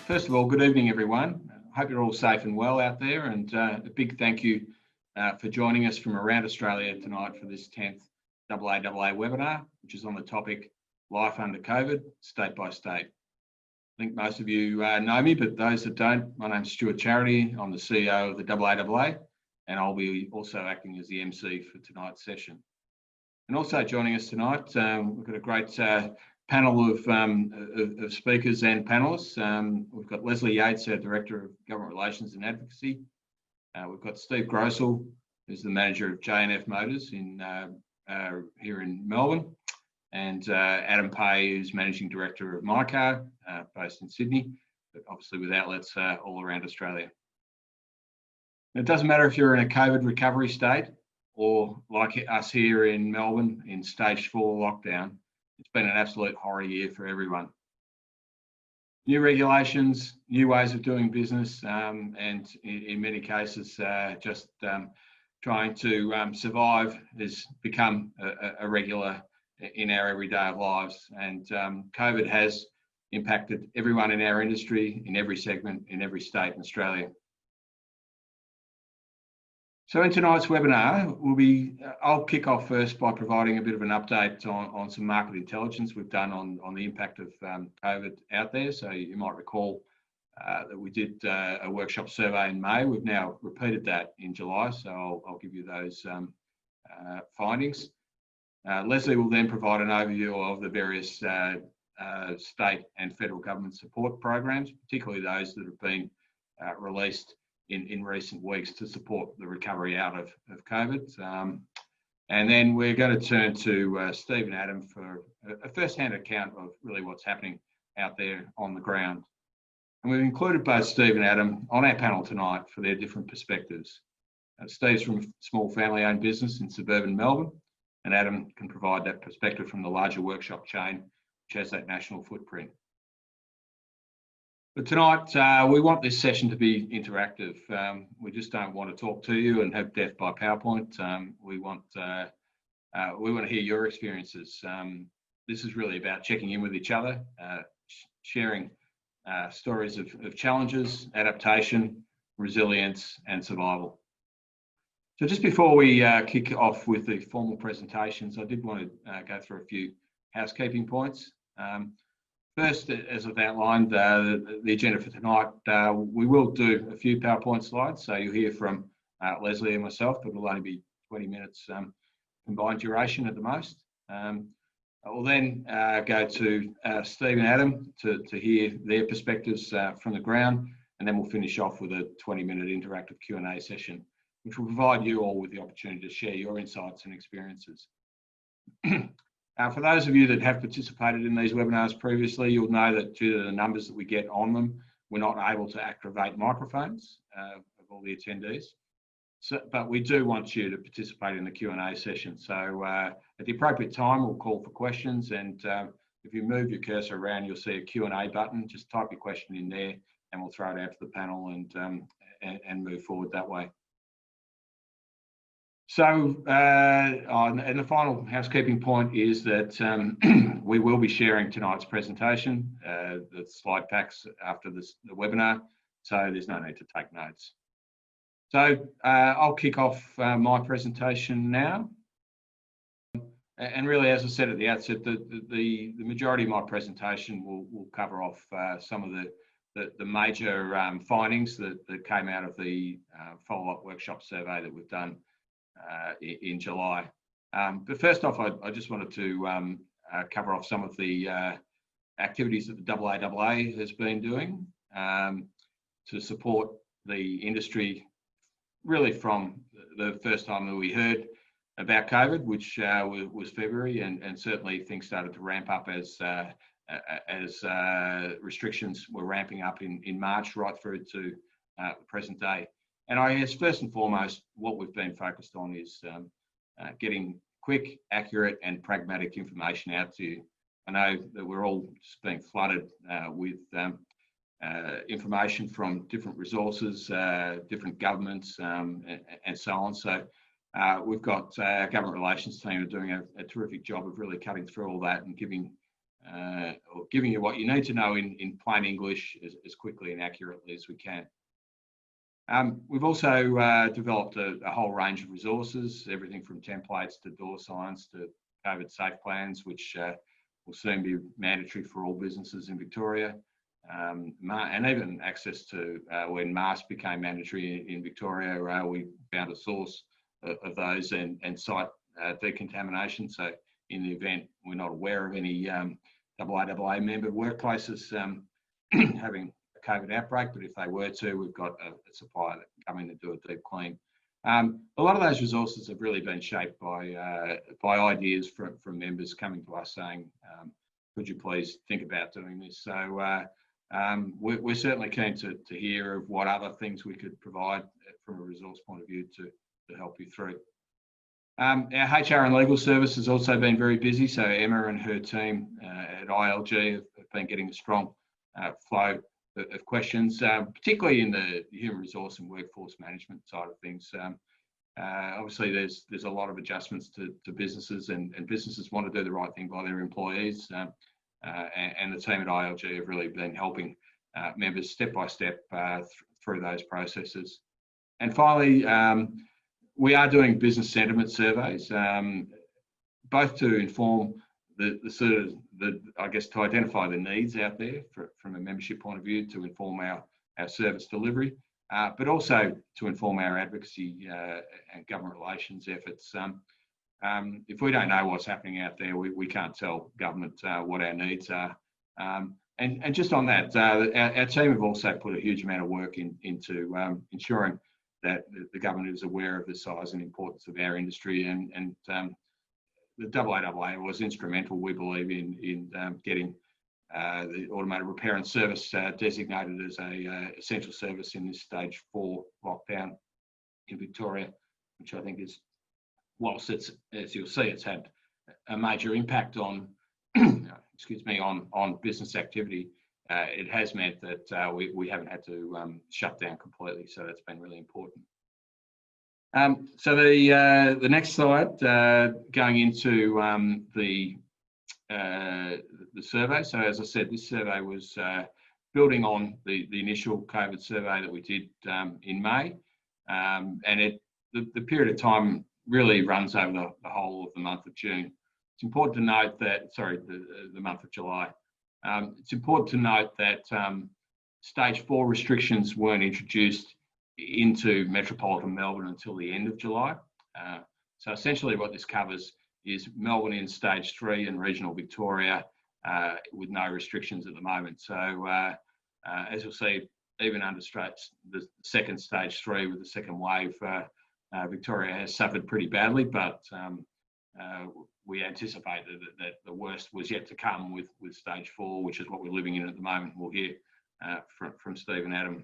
First of all, good evening, everyone. I hope you're all safe and well out there, and a big thank you for joining us from around Australia tonight for this 10th AAAA webinar, which is on the topic Life Under COVID, State by State. I think most of you know me, but those that don't, my name's Stuart Charity. I'm the CEO of the AAAA, and I'll be also acting as the MC for tonight's session. And also joining us tonight, we've got a great panel of speakers and panellists. We've got Lesley Yates, our Director of Government Relations and Advocacy. We've got Steve Grocl, who's the Manager of J&F Motors here in Melbourne, and Adam Pay, who's Managing Director of mycar, based in Sydney, but obviously with outlets all around Australia. It doesn't matter if you're in a COVID recovery state or like us here in Melbourne in stage 4 lockdown. It's been an absolute horror year for everyone. New regulations, new ways of doing business, and in many cases, just trying to survive has become a regular in our everyday lives. And COVID has impacted everyone in our industry, in every segment, in every state in Australia. So in tonight's webinar, I'll kick off first by providing a bit of an update on some market intelligence we've done on the impact of COVID out there. So you might recall that we did a workshop survey in May. We've now repeated that in July, so I'll give you those findings. Lesley will then provide an overview of the various state and federal government support programs, particularly those that have been released in recent weeks to support the recovery out of COVID. And then we're going to turn to Steve and Adam for a first-hand account of really what's happening out there on the ground. And we've included both Steve and Adam on our panel tonight for their different perspectives. Steve's from a small family-owned business in suburban Melbourne, and Adam can provide that perspective from the larger workshop chain, which has that national footprint. But tonight, we want this session to be interactive. We just don't want to talk to you and have death by PowerPoint. We want to hear your experiences. This is really about checking in with each other, sharing stories of challenges, adaptation, resilience, and survival. So just before we kick off with the formal presentations, I did want to go through a few housekeeping points. First, as I've outlined, the agenda for tonight, we will do a few PowerPoint slides. So you'll hear from Lesley and myself, but it'll only be 20 minutes combined duration at the most. We'll then go to Steve and Adam to hear their perspectives from the ground, and then we'll finish off with a 20-minute interactive Q&A session, which will provide you all with the opportunity to share your insights and experiences. For those of you that have participated in these webinars previously, you'll know that due to the numbers that we get on them, we're not able to activate microphones of all the attendees. But we do want you to participate in the Q&A session. So at the appropriate time, we'll call for questions. And if you move your cursor around, you'll see a Q&A button. Just type your question in there and we'll throw it out to the panel and move forward that way. So, and the final housekeeping point is that we will be sharing tonight's presentation, the slide packs after the webinar, so there's no need to take notes. So I'll kick off my presentation now. And really, as I said at the outset, the majority of my presentation will cover off some of the major findings that came out of the follow-up workshop survey that we've done in July. But first off, I just wanted to cover off some of the activities that the AAAA has been doing to support the industry, really from the first time that we heard about COVID, which was February, and certainly things started to ramp up as restrictions were ramping up in March right through to the present day. And I guess first and foremost, what we've been focused on is getting quick, accurate and pragmatic information out to you. I know that we're all just being flooded with information from different resources, different governments and so on. So we've got our government relations team are doing a terrific job of really cutting through all that and giving or giving you what you need to know in plain English as quickly and accurately as we can. We've also developed a whole range of resources, everything from templates to door signs to COVID safe plans, which will soon be mandatory for all businesses in Victoria, and even access to when masks became mandatory in Victoria, we found a source of those and site decontamination. So in the event we're not aware of any AAAA member workplaces having a COVID outbreak, but if they were to, we've got a supplier that can come in and do a deep clean. A lot of those resources have really been shaped by ideas from members coming to us saying, could you please think about doing this? So we're certainly keen to hear of what other things we could provide from a resource point of view to help you through. Our HR and legal service has also been very busy. So Emma and her team at ILG have been getting a strong flow of questions, particularly in the human resource and workforce management side of things. Obviously, there's a lot of adjustments to businesses, and businesses want to do the right thing by their employees. And the team at ILG have really been helping members step by step through those processes. And finally, we are doing business sentiment surveys, both to inform I guess to identify the needs out there from a membership point of view, to inform our service delivery, but also to inform our advocacy and government relations efforts. If we don't know what's happening out there, we can't tell government what our needs are. And just on that, our team have also put a huge amount of work into ensuring that the government is aware of the size and importance of our industry, and the AAAA was instrumental, we believe, in getting the automated repair and service designated as a essential service in this stage 4 lockdown in Victoria, which I think is, whilst it's, as you'll see, it's had a major impact on, excuse me, on business activity. It has meant that we haven't had to shut down completely, so that's been really important. So the next slide, going into the survey. So as I said, this survey was building on the initial COVID survey that we did in May, and the period of time really runs over the whole of the month of June. It's important to note that, the month of July. It's important to note that stage 4 restrictions weren't introduced into Metropolitan Melbourne until the end of July. So essentially what this covers is Melbourne in stage 3 and regional Victoria with no restrictions at the moment. So as you'll see, even under the second stage 3 with the second wave, Victoria has suffered pretty badly, but we anticipated that the worst was yet to come with stage 4, which is what we're living in at the moment. We'll hear from Steve and Adam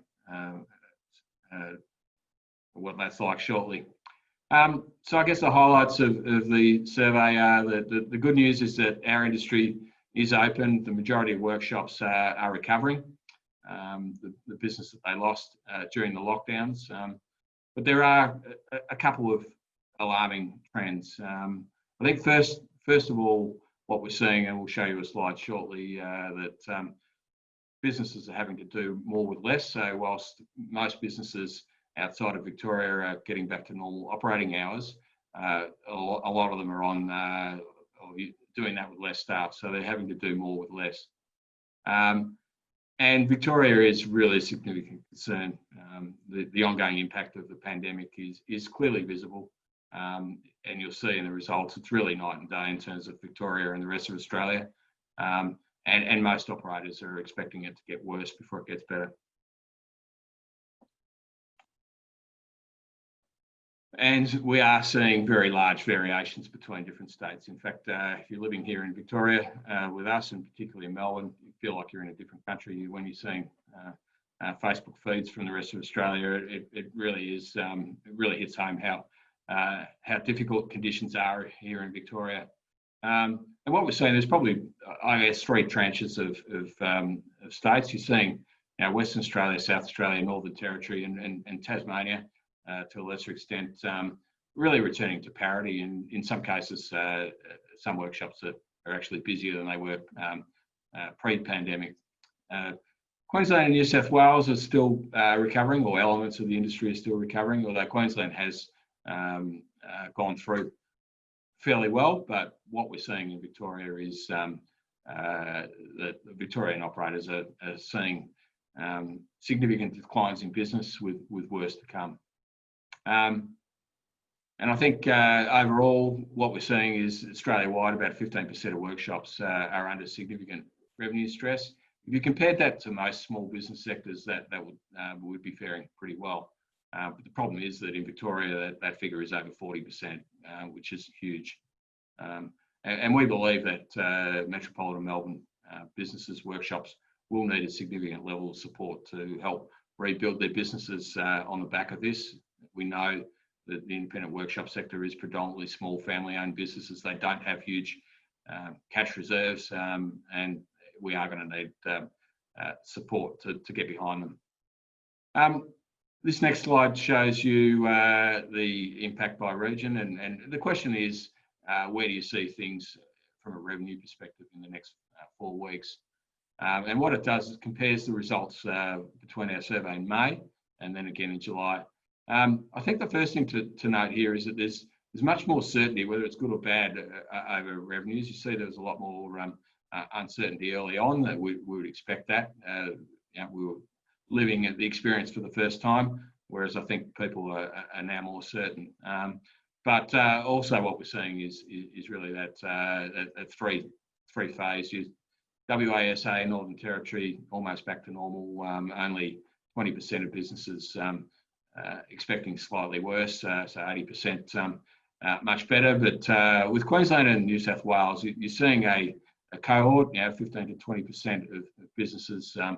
what that's like shortly. So I guess the highlights of the survey are that the good news is that our industry is open. The majority of workshops are recovering, the business that they lost during the lockdowns. But there are a couple of alarming trends. I think first of all, what we're seeing, and we'll show you a slide shortly, that businesses are having to do more with less. So whilst most businesses outside of Victoria are getting back to normal operating hours, a lot of them are on doing that with less staff. So they're having to do more with less. And Victoria is really a significant concern. The ongoing impact of the pandemic is clearly visible. And you'll see in the results, it's really night and day in terms of Victoria and the rest of Australia. And most operators are expecting it to get worse before it gets better. And we are seeing very large variations between different states. In fact, if you're living here in Victoria with us, and particularly in Melbourne, you feel like you're in a different country. When you're seeing Facebook feeds from the rest of Australia, it really is, it really hits home how difficult conditions are here in Victoria. And what we're seeing, there's probably, I guess, 3 tranches of states. You're seeing Western Australia, South Australia, Northern Territory, and Tasmania, to a lesser extent, really returning to parity. And in some cases, some workshops are actually busier than they were pre-pandemic. Queensland and New South Wales are still recovering, or elements of the industry are still recovering, although Queensland has gone through fairly well. But what we're seeing in Victoria is that the Victorian operators are seeing significant declines in business with worse to come. And I think overall, what we're seeing is Australia-wide, about 15% of workshops are under significant revenue stress. If you compared that to most small business sectors, that would be faring pretty well. But the problem is that in Victoria, that figure is over 40%, which is huge. And we believe that Metropolitan Melbourne businesses, workshops, will need a significant level of support to help rebuild their businesses on the back of this. We know that the independent workshop sector is predominantly small family-owned businesses. They don't have huge cash reserves, and we are going to need support to get behind them. This next slide shows you the impact by region, and the question is, where do you see things from a revenue perspective in the next 4 weeks? And what it does is compares the results between our survey in May and then again in July. I think the first thing to note here is that there's much more certainty, whether it's good or bad, over revenues. You see there was a lot more uncertainty early on. That we would expect that. We were living at the experience for the first time, whereas I think people are now more certain. But also what we're seeing is really that three phase. WA, SA, Northern Territory, almost back to normal. Only 20% of businesses expecting slightly worse, so 80% much better. But with Queensland and New South Wales, you're seeing a cohort, 15 to 20% of businesses that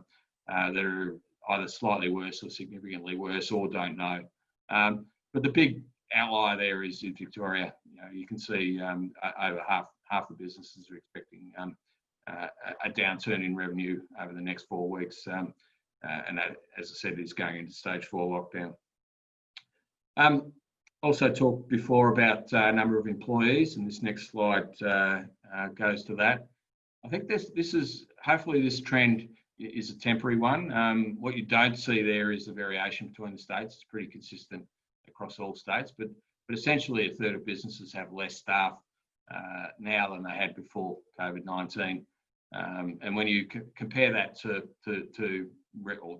are either slightly worse or significantly worse, or don't know. But the big outlier there is in Victoria. You can see over half the businesses are expecting a downturn in revenue over the next 4 weeks, and that, as I said, is going into stage 4 lockdown. Also talked before about number of employees, and this next slide goes to that. I think this is hopefully this trend is a temporary one. What you don't see there is the variation between the states. It's pretty consistent across all states, but essentially a third of businesses have less staff now than they had before COVID-19. And when you compare that to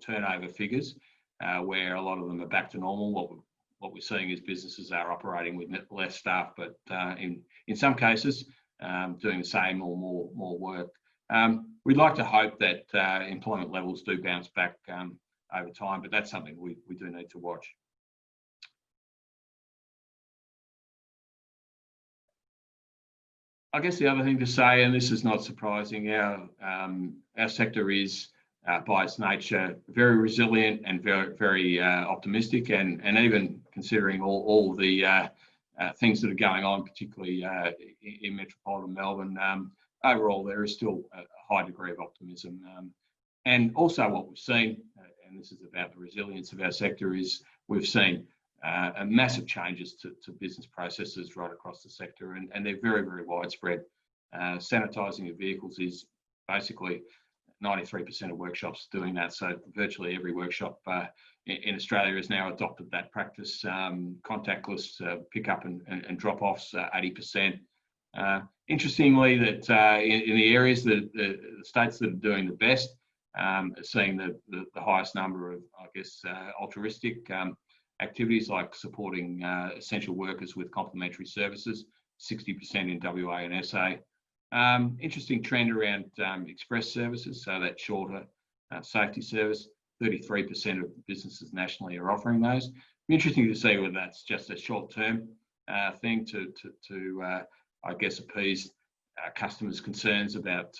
turnover figures, where a lot of them are back to normal, what we're seeing is businesses are operating with less staff, but in some cases doing the same or more work. We'd like to hope that employment levels do bounce back over time, but that's something we do need to watch. I guess the other thing to say, and this is not surprising, our sector is by its nature very resilient and very optimistic, and even considering all the things that are going on, particularly in Metropolitan Melbourne, overall there is still a high degree of optimism. And also what we've seen, and this is about the resilience of our sector, is we've seen massive changes to business processes right across the sector, and they're very, very widespread. Sanitising of vehicles is basically 93% of workshops doing that, so virtually every workshop in Australia has now adopted that practice. Contactless pick-up and drop-offs, 80%. Interestingly, that in the areas that the states that are doing the best, are seeing the highest number of, I guess, altruistic activities like supporting essential workers with complementary services, 60% in WA and SA. Interesting trend around express services, so that shorter safety service, 33% of businesses nationally are offering those. Interesting to see whether that's just a short-term thing to I guess, appease customers' concerns about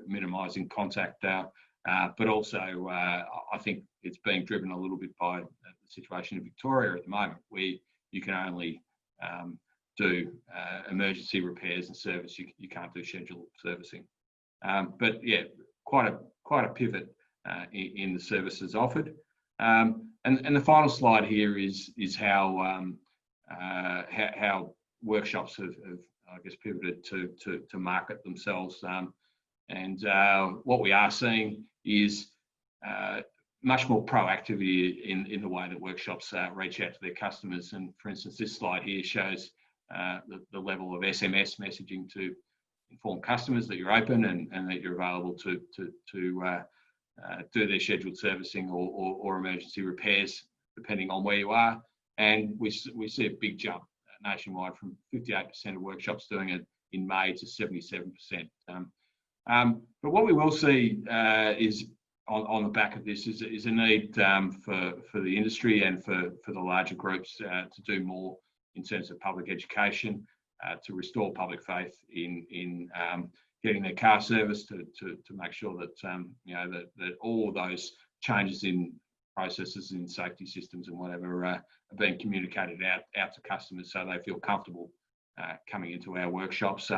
minimising contact, but also I think it's being driven a little bit by the situation in Victoria at the moment, where you can only do emergency repairs and service. You can't do scheduled servicing. But yeah, quite a pivot in the services offered. And the final slide here is how workshops have I guess, pivoted to market themselves. And what we are seeing is much more proactivity in the way that workshops reach out to their customers. And for instance, this slide here shows the level of SMS messaging to inform customers that you're open and that you're available to do their scheduled servicing or emergency repairs, depending on where you are. And we see a big jump nationwide from 58% of workshops doing it in May to 77%. But what we will see is on the back of this is a need for the industry and for the larger groups to do more in terms of public education, to restore public faith in getting their car serviced, to make sure that that all of those changes in processes in safety systems and whatever are being communicated out to customers so they feel comfortable coming into our workshops.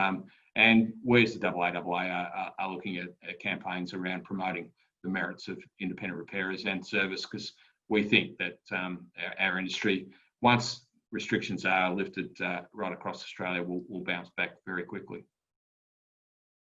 And we as the AAAA are looking at campaigns around promoting the merits of independent repairers and service, because we think that our industry, once restrictions are lifted right across Australia, will bounce back very quickly.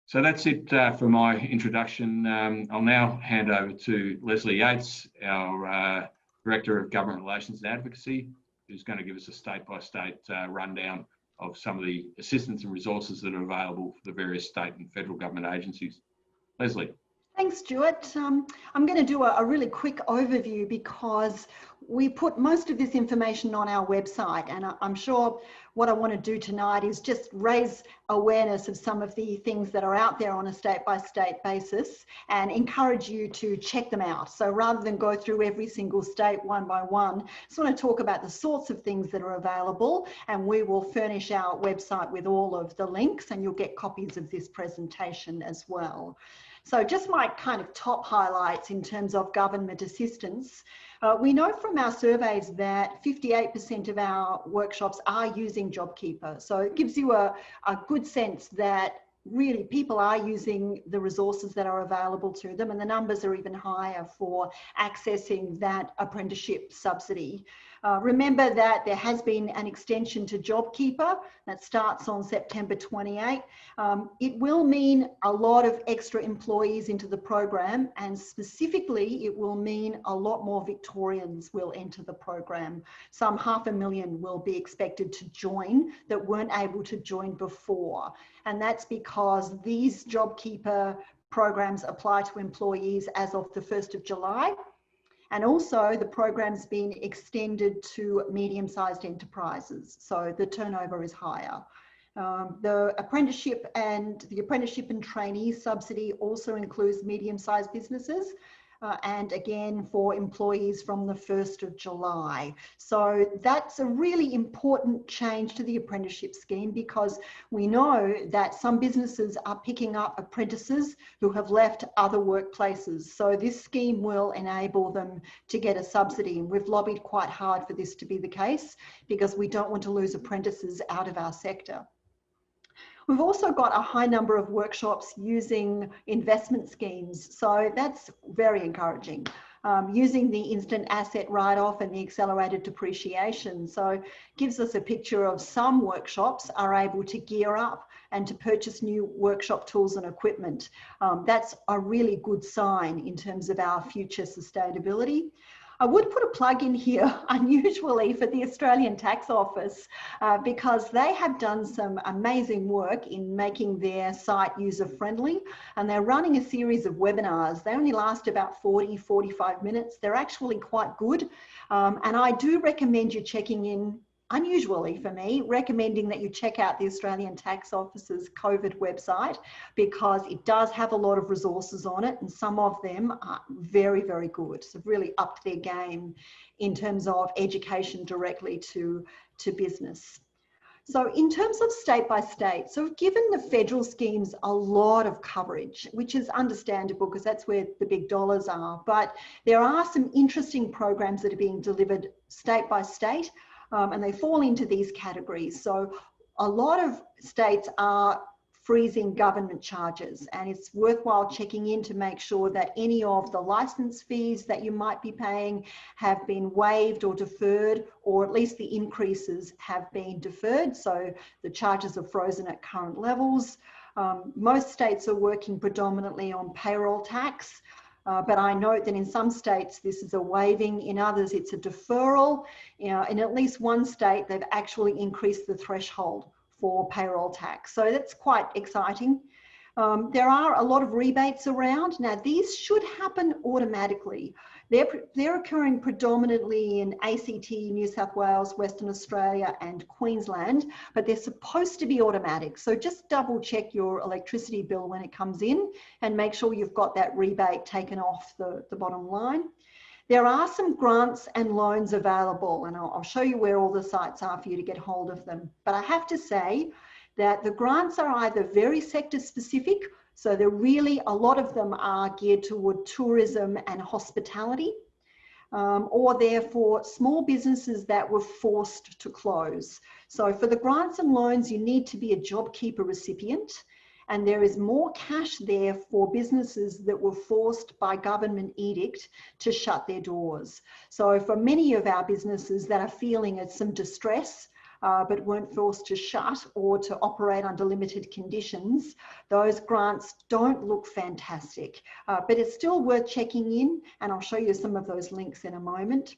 So that's it for my introduction. I'll now hand over to Lesley Yates, our Director of Government Relations and Advocacy, who's going to give us a state-by-state rundown of some of the assistance and resources that are available for the various state and federal government agencies. Lesley. Thanks, Stuart. I'm going to do a really quick overview because we put most of this information on our website, and I'm sure what I want to do tonight is just raise awareness of some of the things that are out there on a state-by-state basis and encourage you to check them out. So rather than go through every single state one by one, I just want to talk about the sorts of things that are available, and we will furnish our website with all of the links, and you'll get copies of this presentation as well. So just my kind of top highlights in terms of government assistance. We know from our surveys that 58% of our workshops are using JobKeeper. So it gives you a good sense that really people are using the resources that are available to them, and the numbers are even higher for accessing that apprenticeship subsidy. Remember that there has been an extension to JobKeeper that starts on September 28. It will mean a lot of extra employees into the program, and specifically it will mean a lot more Victorians will enter the program. Some 500,000 will be expected to join that weren't able to join before, and that's because these JobKeeper programs apply to employees as of the 1st of July. And also the program's been extended to medium-sized enterprises, so the turnover is higher. The apprenticeship and trainee subsidy also includes medium-sized businesses, and again for employees from the 1st of July. So that's a really important change to the apprenticeship scheme, because we know that some businesses are picking up apprentices who have left other workplaces. So this scheme will enable them to get a subsidy, and we've lobbied quite hard for this to be the case because we don't want to lose apprentices out of our sector. We've also got a high number of workshops using investment schemes, so that's very encouraging. Using the instant asset write-off and the accelerated depreciation. So gives us a picture of some workshops are able to gear up and to purchase new workshop tools and equipment. That's a really good sign in terms of our future sustainability. I would put a plug in here, unusually, for the Australian Tax Office, because they have done some amazing work in making their site user-friendly, and they're running a series of webinars. They only last about 40-45 minutes. They're actually quite good, and I do recommend you checking in, unusually for me, recommending that you check out the Australian Tax Office's COVID website, because it does have a lot of resources on it, and some of them are very, very good. So really upped their game in terms of education directly to business. So in terms of state by state, so we've given the federal schemes a lot of coverage, which is understandable because that's where the big dollars are. But there are some interesting programs that are being delivered state by state, and they fall into these categories. So a lot of states are freezing government charges, and it's worthwhile checking in to make sure that any of the license fees that you might be paying have been waived or deferred, or at least the increases have been deferred, so the charges are frozen at current levels. Most states are working predominantly on payroll tax, but I note that in some states this is a waiving, in others it's a deferral. You know, in at least one state they've actually increased the threshold for payroll tax, so that's quite exciting. There are a lot of rebates around. Now these should happen automatically. They're occurring predominantly in ACT, New South Wales, Western Australia and Queensland, but they're supposed to be automatic. So just double check your electricity bill when it comes in and make sure you've got that rebate taken off the bottom line. There are some grants and loans available, and I'll show you where all the sites are for you to get hold of them. But I have to say that the grants are either very sector specific, so they're really, a lot of them are geared toward tourism and hospitality, or they're for small businesses that were forced to close. So for the grants and loans, you need to be a JobKeeper recipient, and there is more cash there for businesses that were forced by government edict to shut their doors. So for many of our businesses that are feeling some distress, but weren't forced to shut or to operate under limited conditions, those grants don't look fantastic, but it's still worth checking in, and I'll show you some of those links in a moment.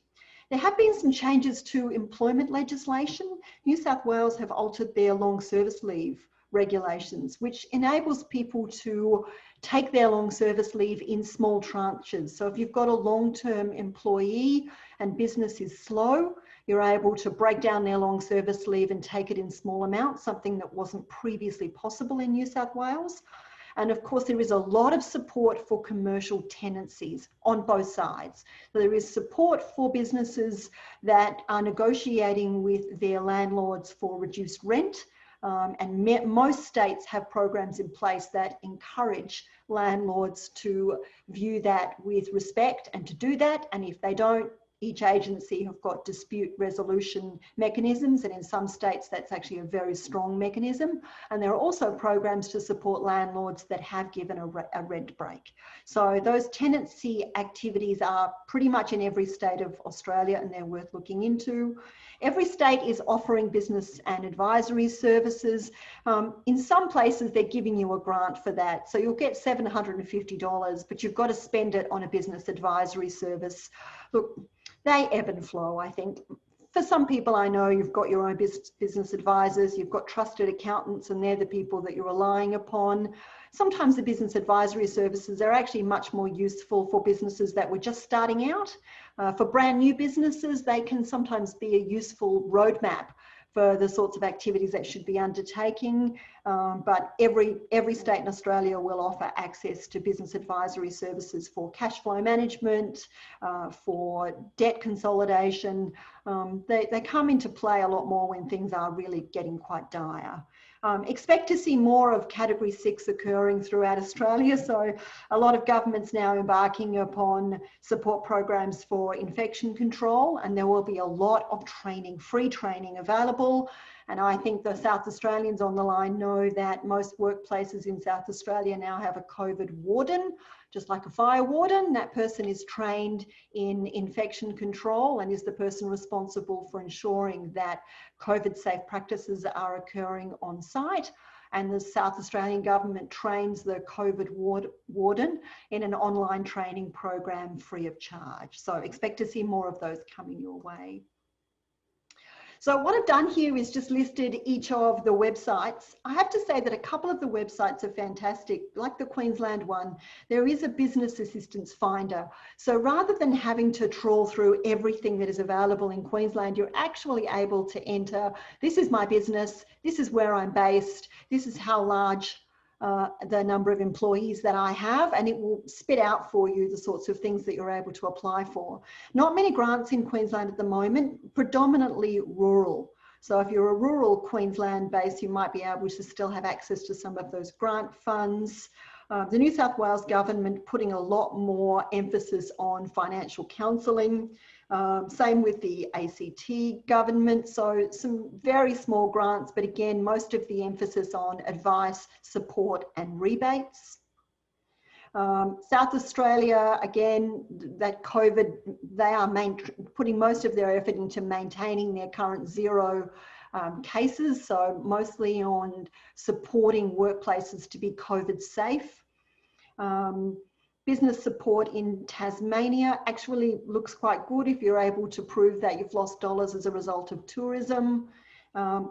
There have been some changes to employment legislation. New South Wales have altered their long service leave regulations, which enables people to take their long service leave in small tranches. So if you've got a long-term employee and business is slow, you're able to break down their long service leave and take it in small amounts, something that wasn't previously possible in New South Wales. And of course, there is a lot of support for commercial tenancies on both sides. So there is support for businesses that are negotiating with their landlords for reduced rent. And most states have programs in place that encourage landlords to view that with respect and to do that. And if they don't, each agency have got dispute resolution mechanisms, and in some states that's actually a very strong mechanism. And there are also programs to support landlords that have given a rent break. So those tenancy activities are pretty much in every state of Australia, and they're worth looking into. Every state is offering business and advisory services. In some places they're giving you a grant for that, so you'll get $750, but you've got to spend it on a business advisory service. Look, they ebb and flow, I think. For some people I know, you've got your own business advisors, you've got trusted accountants, and they're the people that you're relying upon. Sometimes the business advisory services are actually much more useful for businesses that were just starting out. For brand new businesses, they can sometimes be a useful roadmap for the sorts of activities that should be undertaking. But every state in Australia will offer access to business advisory services for cash flow management, for debt consolidation. They come into play a lot more when things are really getting quite dire. Expect to see more of Category 6 occurring throughout Australia. So a lot of governments now embarking upon support programs for infection control, and there will be a lot of training, free training available. And I think the South Australians on the line know that most workplaces in South Australia now have a COVID warden, just like a fire warden. That person is trained in infection control and is the person responsible for ensuring that COVID safe practices are occurring on site. And the South Australian government trains the COVID warden in an online training program free of charge. So expect to see more of those coming your way. So what I've done here is just listed each of the websites. I have to say that a couple of the websites are fantastic, like the Queensland one. There is a business assistance finder. So rather than having to trawl through everything that is available in Queensland, you're actually able to enter, this is my business, this is where I'm based, this is how large the number of employees that I have, and it will spit out for you the sorts of things that you're able to apply for. Not many grants in Queensland at the moment, predominantly rural. So if you're a rural Queensland base, you might be able to still have access to some of those grant funds. The New South Wales government putting a lot more emphasis on financial counselling. Same with the ACT government. So some very small grants, but again, most of the emphasis on advice, support and rebates. South Australia, again, that COVID, they are putting most of their effort into maintaining their current zero cases. So mostly on supporting workplaces to be COVID safe. Business support in Tasmania actually looks quite good if you're able to prove that you've lost dollars as a result of tourism.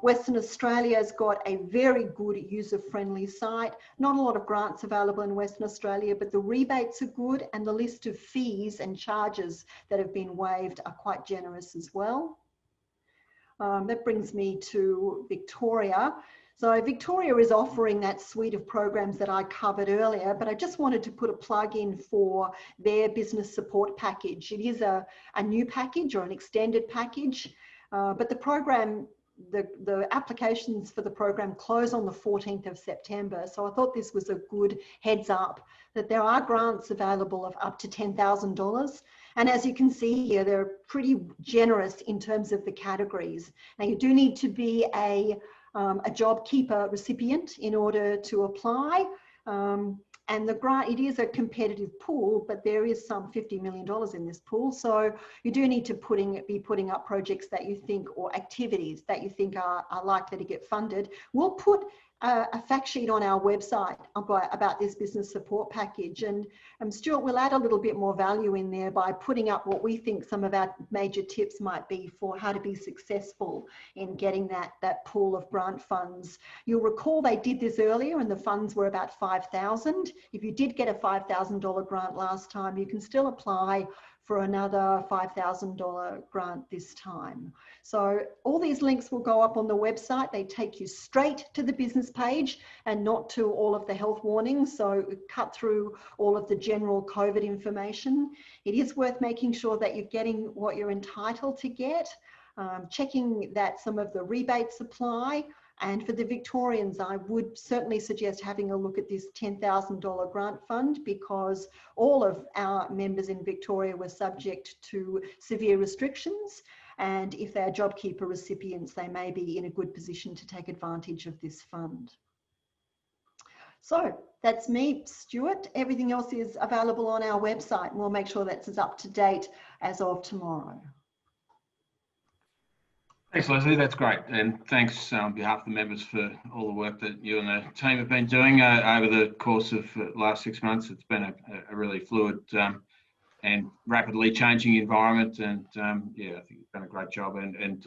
Western Australia has got a very good user-friendly site. Not a lot of grants available in Western Australia, but the rebates are good and the list of fees and charges that have been waived are quite generous as well. That brings me to Victoria. So Victoria is offering that suite of programs that I covered earlier, but I just wanted to put a plug in for their business support package. It is a new package or an extended package, but the program, the applications for the program close on the 14th of September. So I thought this was a good heads up that there are grants available of up to $10,000. And as you can see here, they're pretty generous in terms of the categories. Now you do need to be a JobKeeper recipient in order to apply. And the grant, it is a competitive pool, but there is some $50 million in this pool. So you do need to be putting up projects that you think, or activities that you think are likely to get funded. We'll put a fact sheet on our website about this business support package. And Stuart will add a little bit more value in there by putting up what we think some of our major tips might be for how to be successful in getting that pool of grant funds. You'll recall they did this earlier and the funds were about $5,000. If you did get a $5,000 grant last time, you can still apply for another $5,000 grant this time. So all these links will go up on the website. They take you straight to the business page and not to all of the health warnings. So cut through all of the general COVID information. It is worth making sure that you're getting what you're entitled to get, checking that some of the rebates apply. And for the Victorians, I would certainly suggest having a look at this $10,000 grant fund, because all of our members in Victoria were subject to severe restrictions. And if they're JobKeeper recipients, they may be in a good position to take advantage of this fund. So that's me, Stuart. Everything else is available on our website, and we'll make sure that's as up to date as of tomorrow. Thanks, Lesley. That's great. And thanks on behalf of the members for all the work that you and the team have been doing over the course of the last 6 months. It's been a really fluid and rapidly changing environment. And yeah, I think you've done a great job. And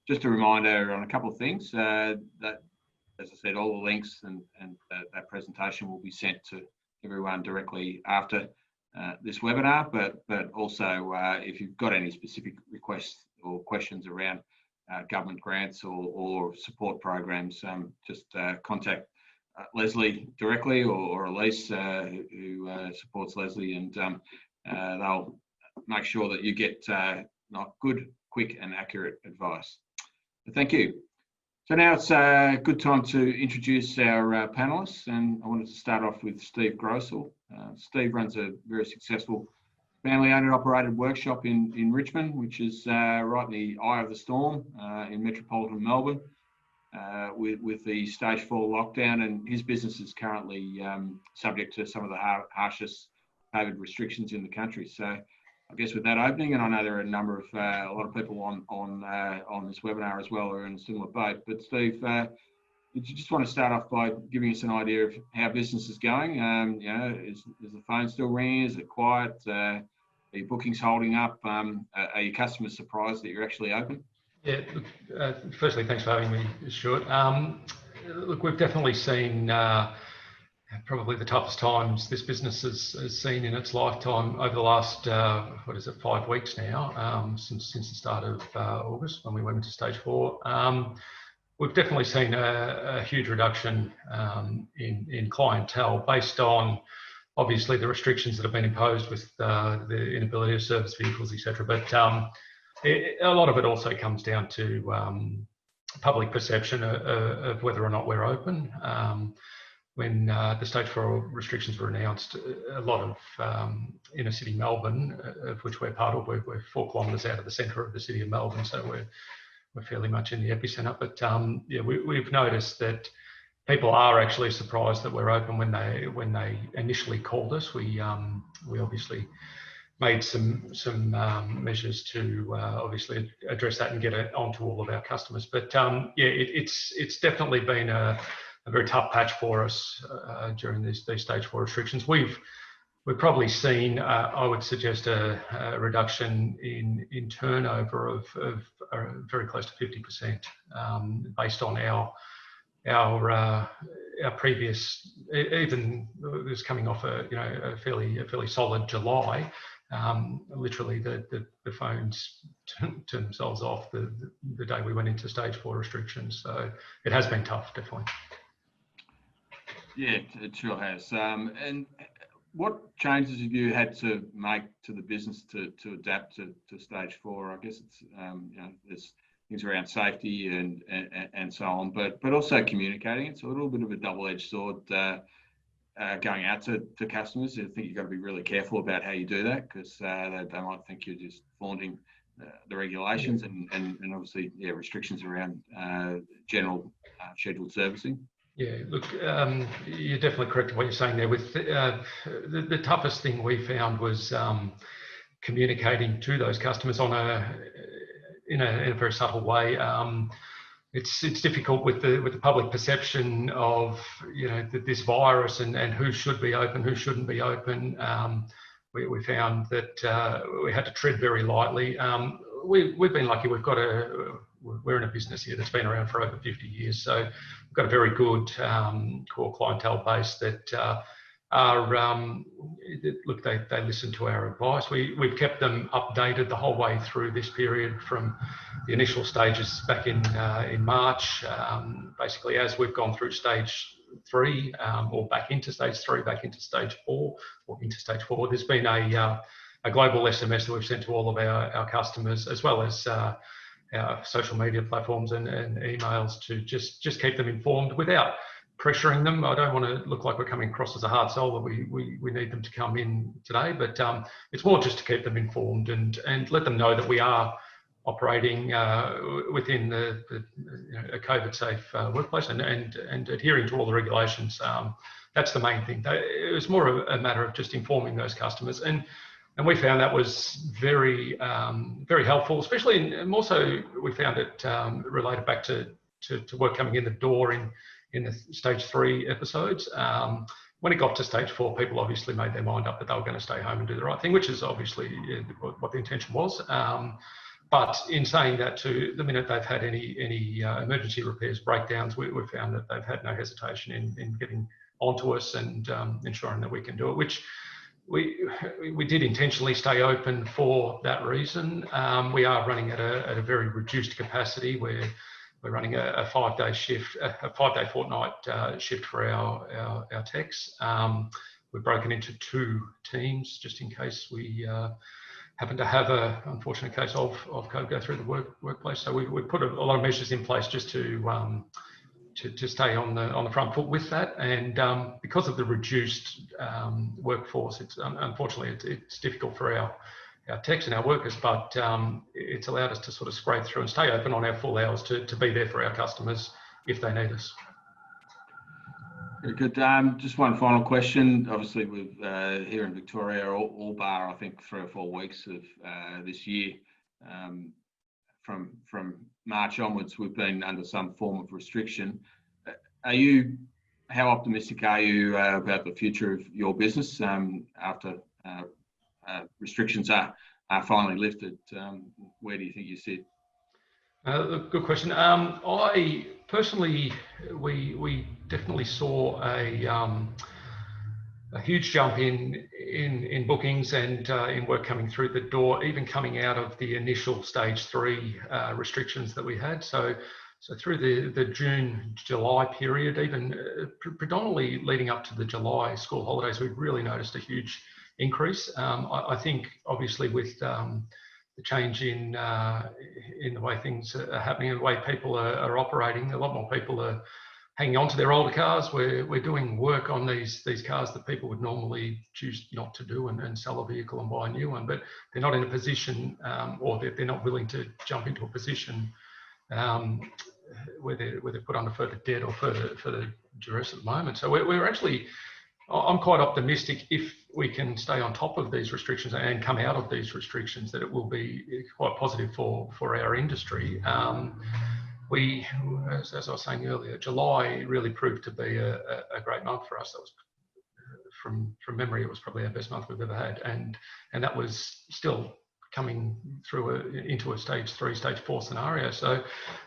just a reminder on a couple of things that, as I said, all the links and that presentation will be sent to everyone directly after this webinar. But also, if you've got any specific requests or questions around government grants or support programs, just contact Lesley directly or Elise, who supports Lesley, and they'll make sure that you get good, quick and accurate advice. But thank you. So now it's a good time to introduce our panellists, and I wanted to start off with Steve Grocl. Steve runs a very successful family-owned and operated workshop in Richmond, which is right in the eye of the storm in Metropolitan Melbourne with the stage 4 lockdown, and his business is currently subject to some of the harshest COVID restrictions in the country. So I guess with that opening, and I know there are a lot of people on this webinar as well who are in a similar boat, but Steve, did you just want to start off by giving us an idea of how business is going? You know, is the phone still ringing? Is it quiet? Are your bookings holding up? Are your customers surprised that you're actually open? Yeah, firstly, thanks for having me, Stuart. Look, we've definitely seen probably the toughest times this business has seen in its lifetime over the last, 5 weeks now, since the start of August when we went into stage 4. We've definitely seen a huge reduction in clientele based on, obviously, the restrictions that have been imposed with the inability of service vehicles, etc. But a lot of it also comes down to public perception of whether or not we're open. when the stage 4 restrictions were announced, a lot of inner city Melbourne, of which we're part of, we're 4 kilometres out of the centre of the city of Melbourne, so we're fairly much in the epicentre. But yeah, we've noticed that people are actually surprised that we're open when they initially called us. We obviously made some measures to obviously address that and get it onto all of our customers. But yeah, it's definitely been a very tough patch for us during these stage 4 restrictions. We've probably seen, I would suggest, a reduction in turnover of very close to 50%, based on our previous, even it was coming off a fairly solid July. Literally the phones turned themselves off the day we went into stage 4 restrictions. So it has been tough, definitely. Yeah, it sure has. And what changes have you had to make to the business to adapt to stage 4? I guess it's there's things around safety and so on, but also communicating. It's a little bit of a double-edged sword going out to customers. I think you've got to be really careful about how you do that, because they might think you're just flaunting the regulations and obviously restrictions around general scheduled servicing. Yeah, look, you're definitely correct in what you're saying there. With the toughest thing we found was communicating to those customers in a very subtle way. It's difficult with the public perception of this virus and who should be open, who shouldn't be open. We found that we had to tread very lightly. We've been lucky. We're in a business here that's been around for over 50 years, so we've got a very good core clientele base that look, they listen to our advice. We've kept them updated the whole way through this period, from the initial stages back in March. Basically, as we've gone through stage 3, or back into stage 3, back into stage 4, or into stage 4, there's been a global SMS that we've sent to all of our customers, as well as our social media platforms and emails, to just keep them informed without pressuring them. I don't want to look like we're coming across as a hard sell that we need them to come in today, but it's more just to keep them informed and let them know that we are operating within a COVID safe workplace and adhering to all the regulations. That's the main thing. It was more of a matter of just informing those customers, and we found that was very very helpful, especially, and more so we found it related back to work coming in the door in the stage 3 episodes. When it got to stage 4, people obviously made their mind up that they were going to stay home and do the right thing, which is obviously what the intention was. But in saying that, to the minute they've had any emergency repairs, breakdowns, we found that they've had no hesitation in getting onto us and ensuring that we can do it, which we did intentionally stay open for that reason. We are running at a very reduced capacity, where we're running a 5-day shift, a 5-day fortnight shift for our techs. We've broken into 2 teams just in case we happen to have a unfortunate case of COVID go through the workplace. So we put a lot of measures in place just to stay on the front foot with that. And because of the reduced workforce, it's unfortunately it's difficult for our techs and our workers, but it's allowed us to sort of scrape through and stay open on our full hours to be there for our customers if they need us. Very good. Just one final question. Obviously, we've here in Victoria, all bar I think 3 or 4 weeks of this year, from March onwards, we've been under some form of restriction. How optimistic are you about the future of your business after restrictions are finally lifted? Where do you think you sit? Good question. I personally, we definitely saw a huge jump in bookings and in work coming through the door, even coming out of the initial stage 3 restrictions that we had. So through the June-July period, even predominantly leading up to the July school holidays, we've really noticed a huge increase. I think obviously with the change in the way things are happening and the way people are operating, a lot more people hanging on to their older cars. We're doing work on these cars that people would normally choose not to do and sell a vehicle and buy a new one, but they're not in a position or they're not willing to jump into a position where they're put under further debt or further duress at the moment. So we're actually, I'm quite optimistic if we can stay on top of these restrictions and come out of these restrictions, that it will be quite positive for our industry. We, as I was saying earlier, July really proved to be a great month for us. That was, from memory, it was probably our best month we've ever had, and that was still coming through into a stage 3, stage 4 scenario. So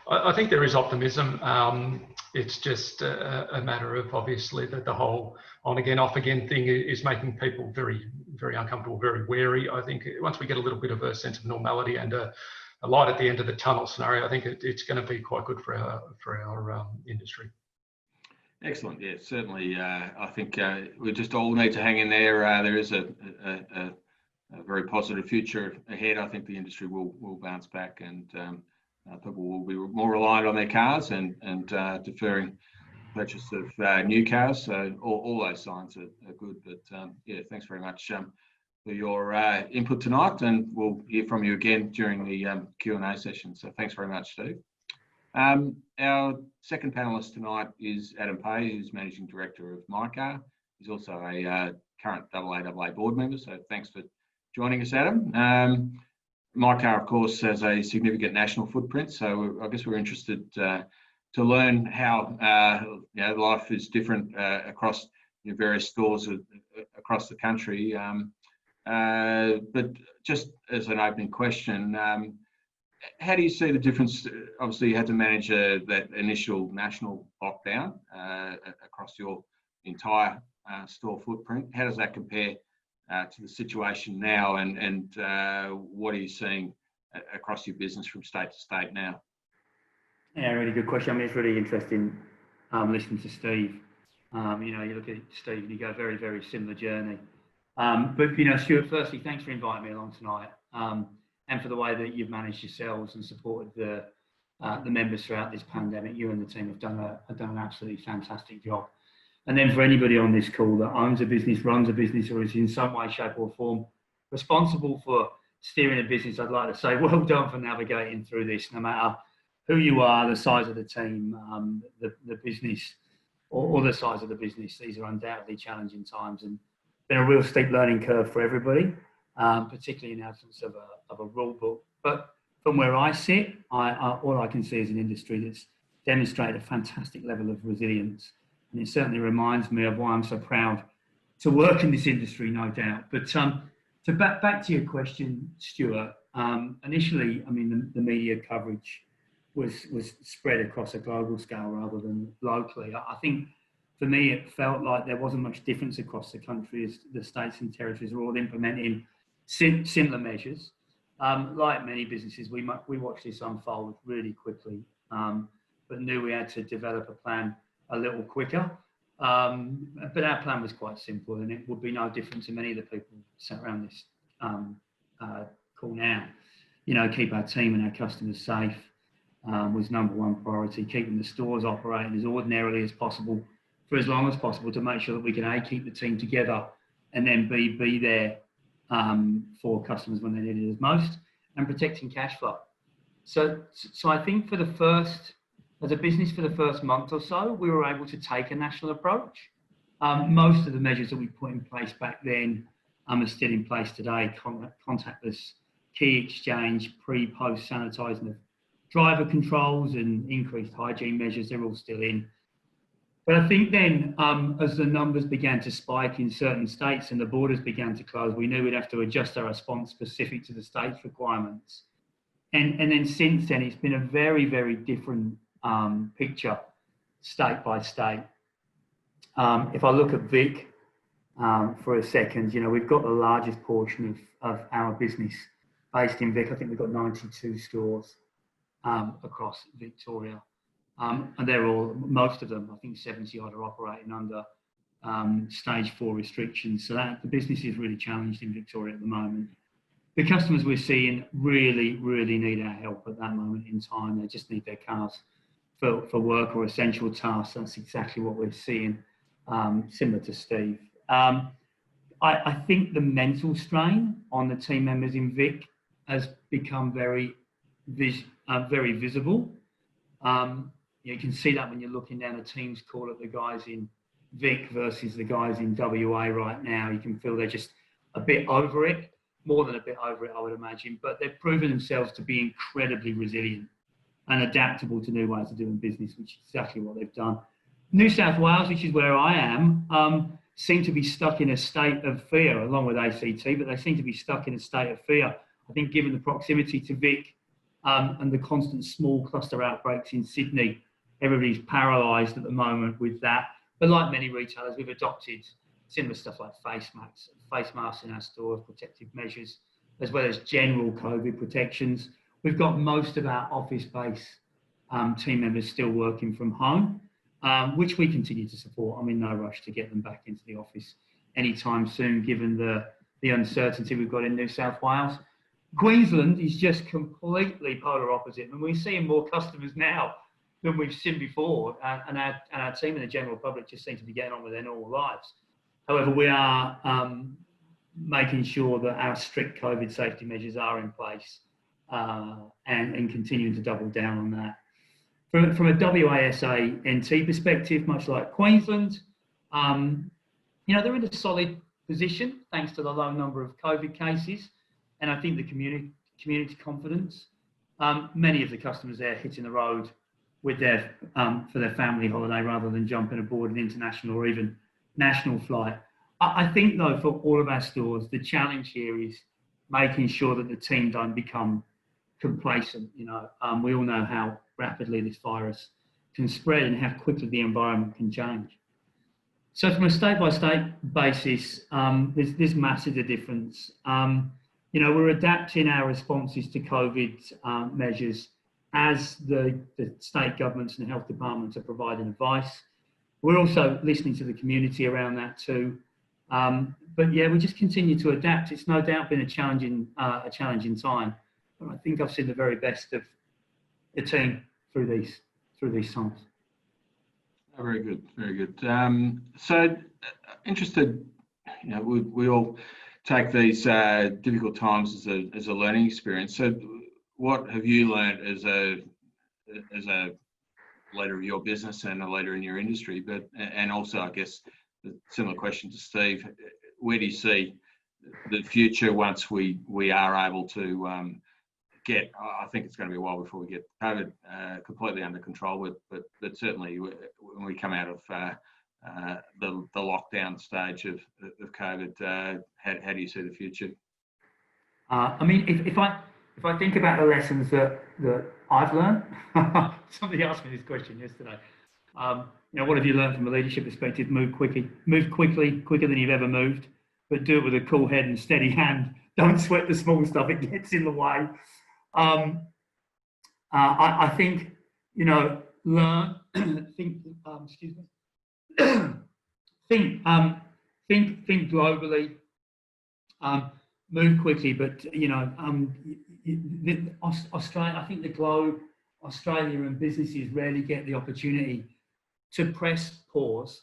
I think there is optimism. It's just a matter of, obviously, that the whole on again, off again thing is making people very, very uncomfortable, very wary. I think once we get a little bit of a sense of normality and a light at the end of the tunnel scenario, I think it's going to be quite good for our industry. Excellent. Yeah, certainly. I think we just all need to hang in there. There is a very positive future ahead. I think the industry will bounce back, and people will be more reliant on their cars and deferring purchase of new cars. So all those signs are good. But yeah, thanks very much for your input tonight, and we'll hear from you again during the Q&A session. So thanks very much, Steve. Our second panellist tonight is Adam Pay, who's Managing Director of mycar. He's also a current AAAA board member, so thanks for joining us, Adam. mycar, of course, has a significant national footprint, so I guess we're interested to learn how life is different across various stores across the country. But just as an opening question, how do you see the difference? Obviously, you had to manage that initial national lockdown across your entire store footprint. How does that compare to the situation now, and what are you seeing across your business from state to state now? Yeah, really good question. I mean, it's really interesting listening to Steve. You look at Steve and you go, very, very similar journey. But Stuart, firstly, thanks for inviting me along tonight, and for the way that you've managed yourselves and supported the members throughout this pandemic. You and the team have done an absolutely fantastic job. And then for anybody on this call that owns a business, runs a business, or is in some way, shape or form responsible for steering a business, I'd like to say well done for navigating through this, no matter who you are, the size of the team, the business, or the size of the business. These are undoubtedly challenging times, and been a real steep learning curve for everybody, particularly in the absence of a rule book. But from where I sit, all I can see is an industry that's demonstrated a fantastic level of resilience. And it certainly reminds me of why I'm so proud to work in this industry, no doubt. But to back to your question, Stuart, initially, I mean, the media coverage was spread across a global scale rather than locally. I think for me, it felt like there wasn't much difference across the country as the states and territories were all implementing similar measures. Like many businesses, we watched this unfold really quickly, but knew we had to develop a plan a little quicker. But our plan was quite simple, and it would be no different to many of the people sat around this call now. Keep our team and our customers safe was number one priority. Keeping the stores operating as ordinarily as possible for as long as possible to make sure that we can A, keep the team together, and then B, be there for customers when they need it as most, and protecting cash flow. So I think as a business for the first month or so, we were able to take a national approach. Most of the measures that we put in place back then are still in place today. Contactless key exchange, pre-post sanitising of driver controls and increased hygiene measures, they're all still in. But I think then, as the numbers began to spike in certain states and the borders began to close, we knew we'd have to adjust our response specific to the state's requirements. And then since then, it's been a very, very different picture, state by state. If I look at Vic for a second, we've got the largest portion of our business based in Vic. I think we've got 92 stores across Victoria. And they're all, most of them, I think 70 odd, are operating under stage 4 restrictions. So that the business is really challenged in Victoria at the moment. The customers we're seeing really, really need our help at that moment in time. They just need their cars for work or essential tasks. That's exactly what we're seeing, similar to Steve. I think the mental strain on the team members in Vic has become very visible. You can see that when you're looking down a Teams call at the guys in Vic versus the guys in WA right now. You can feel they're just a bit over it, more than a bit over it, I would imagine. But they've proven themselves to be incredibly resilient and adaptable to new ways of doing business, which is exactly what they've done. New South Wales, which is where I am, seem to be stuck in a state of fear, along with ACT, but they seem to be stuck in a state of fear. I think given the proximity to Vic and the constant small cluster outbreaks in Sydney, everybody's paralysed at the moment with that. But like many retailers, we've adopted similar stuff like face masks in our stores, protective measures, as well as general COVID protections. We've got most of our office-based team members still working from home, which we continue to support. I'm in no rush to get them back into the office anytime soon, given the uncertainty we've got in New South Wales. Queensland is just completely polar opposite, and we're seeing more customers now than we've seen before, and our team and the general public just seem to be getting on with their normal lives. However, we are making sure that our strict COVID safety measures are in place and continuing to double down on that. From a WASA NT perspective, much like Queensland, they're in a solid position thanks to the low number of COVID cases, and I think the community confidence. Many of the customers there hitting the road with for their family holiday rather than jumping aboard an international or even national flight. I think though, for all of our stores, the challenge here is making sure that the team don't become complacent. We all know how rapidly this virus can spread and how quickly the environment can change. So from a state-by-state basis, there's massive difference. We're adapting our responses to COVID measures as the state governments and health departments are providing advice. We're also listening to the community around that too. But yeah, we just continue to adapt. It's no doubt been a challenging time, but I think I've seen the very best of the team through these times. Oh, very good, very good. So interested, we all take these difficult times as a learning experience. So what have you learned as a leader of your business and a leader in your industry? And also, I guess, a similar question to Steve, where do you see the future once we are able to I think it's going to be a while before we get COVID completely under control, but certainly when we come out of the lockdown stage of COVID, how do you see the future? If I think about the lessons that I've learned, somebody asked me this question yesterday. What have you learned from a leadership perspective? Move quickly, quicker than you've ever moved, but do it with a cool head and steady hand. Don't sweat the small stuff; it gets in the way. I think learn, think. Excuse me. Think globally. Move quickly, but Australia. I think the globe, Australia, and businesses rarely get the opportunity to press pause,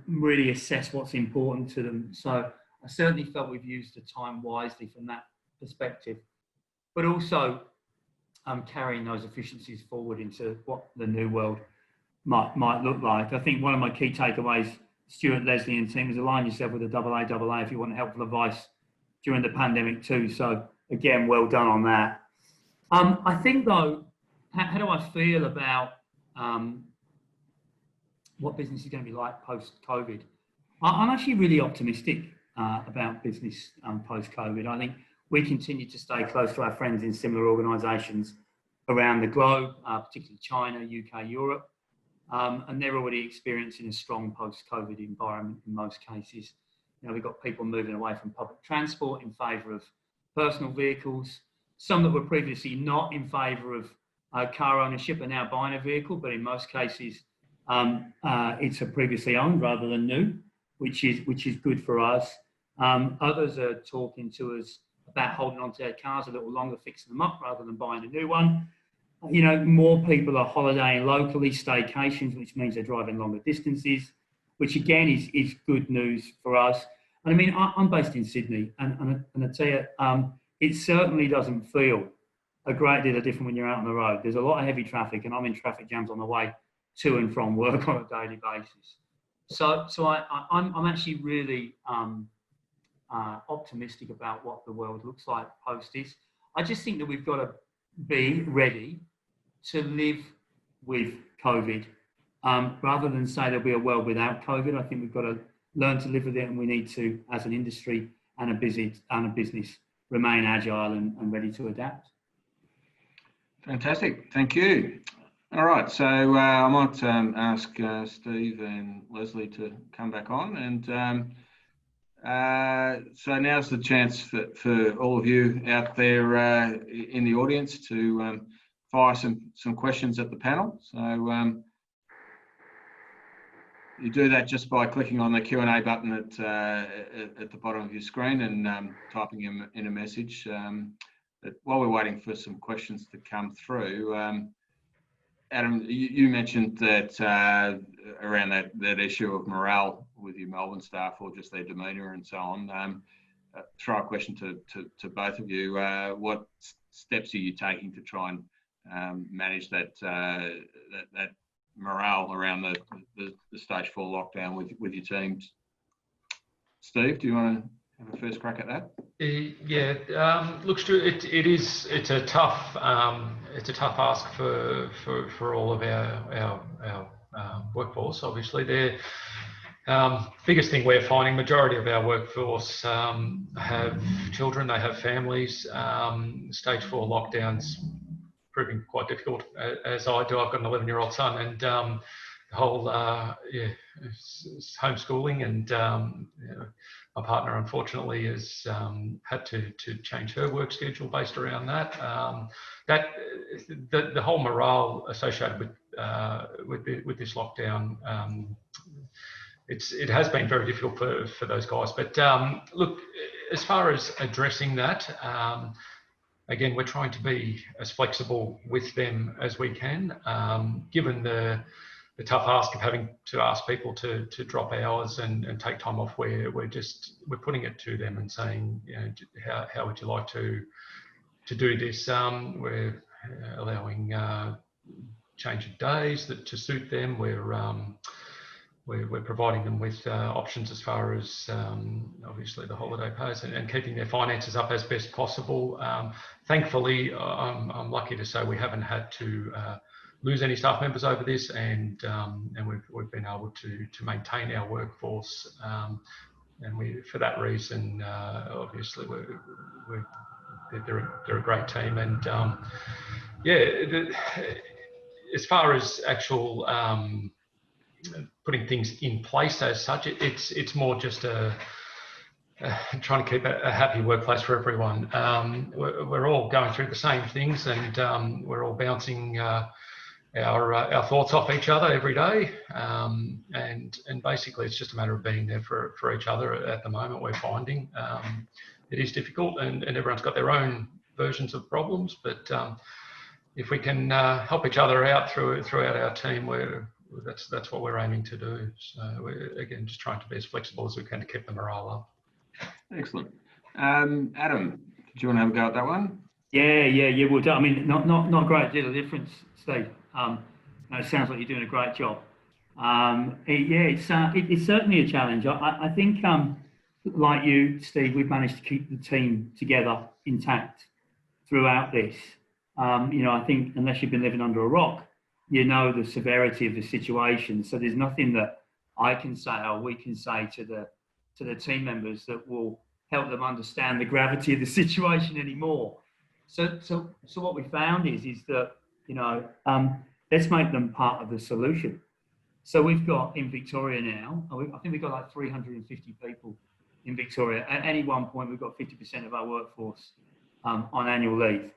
really assess what's important to them. So I certainly felt we've used the time wisely from that perspective, but also carrying those efficiencies forward into what the new world might look like. I think one of my key takeaways, Stuart, Lesley and team, is align yourself with a AAA if you want helpful advice during the pandemic too. So again, well done on that. I think though, how do I feel about what business is going to be like post-COVID? I'm actually really optimistic about business post-COVID. I think we continue to stay close to our friends in similar organisations around the globe, particularly China, UK, Europe, and they're already experiencing a strong post-COVID environment in most cases. We've got people moving away from public transport in favour of personal vehicles. Some that were previously not in favour of car ownership are now buying a vehicle, but in most cases it's a previously owned rather than new, which is good for us. Others are talking to us about holding on to their cars a little longer, fixing them up rather than buying a new one. more people are holidaying locally, staycations, which means they're driving longer distances, which again is good news for us. And I mean, I'm based in Sydney, and I tell you, it certainly doesn't feel a great deal different when you're out on the road. There's a lot of heavy traffic, and I'm in traffic jams on the way to and from work on a daily basis. So I'm actually really optimistic about what the world looks like post this. I just think that we've got to be ready to live with COVID, rather than say there'll be a world without COVID. I think we've got to learn to live with it, and we need to, as an industry and a business, remain agile and ready to adapt. Fantastic, thank you. All right, so I might ask Steve and Lesley to come back on, and so now's the chance for all of you out there in the audience to fire some questions at the panel. So you do that just by clicking on the Q&A button at the bottom of your screen and typing in a message. But while we're waiting for some questions to come through, Adam, you mentioned that around that issue of morale with your Melbourne staff, or just their demeanour and so on. Throw a question to both of you. What steps are you taking to try and manage that morale around the stage 4 lockdown with your teams? Steve, do you want to have a first crack at that? Yeah, look, Stuart, it's a tough ask for all of our workforce. Obviously, the biggest thing we're finding, majority of our workforce have children, they have families. Stage 4 lockdowns proving quite difficult, as I do. I've got an 11-year-old son, and the whole it's homeschooling, and my partner unfortunately has had to change her work schedule based around that. The whole morale associated with this lockdown, it has been very difficult for those guys. But look, as far as addressing that, again, we're trying to be as flexible with them as we can, given the tough ask of having to ask people to drop hours and take time off. We're putting it to them and saying, how would you like to do this? We're allowing change of days to suit them. We're providing them with options as far as obviously the holiday pays and keeping their finances up as best possible. Thankfully, I'm lucky to say we haven't had to lose any staff members over this, and we've been able to maintain our workforce, and for that reason, obviously they're a great team, and as far as actual putting things in place as such, it's more just trying to keep a happy workplace for everyone. We're all going through the same things, and we're all bouncing our thoughts off each other every day, and basically it's just a matter of being there for each other. At the moment, we're finding it is difficult, and everyone's got their own versions of problems, but if we can help each other out throughout our team, that's what we're aiming to do. So we're, again, just trying to be as flexible as we can to keep the morale up. Excellent. Adam, did you want to have a go at that one? Yeah. Well, I mean, not a great deal of difference, Steve. It sounds like you're doing a great job. It's certainly a challenge. I think, like you, Steve, we've managed to keep the team together intact throughout this. I think unless you've been living under a rock, you know the severity of the situation. So there's nothing that I can say or we can say to the team members that will help them understand the gravity of the situation anymore. So what we found is that, let's make them part of the solution. So we've got in Victoria now, I think we've got like 350 people in Victoria. At any one point, we've got 50% of our workforce on annual leave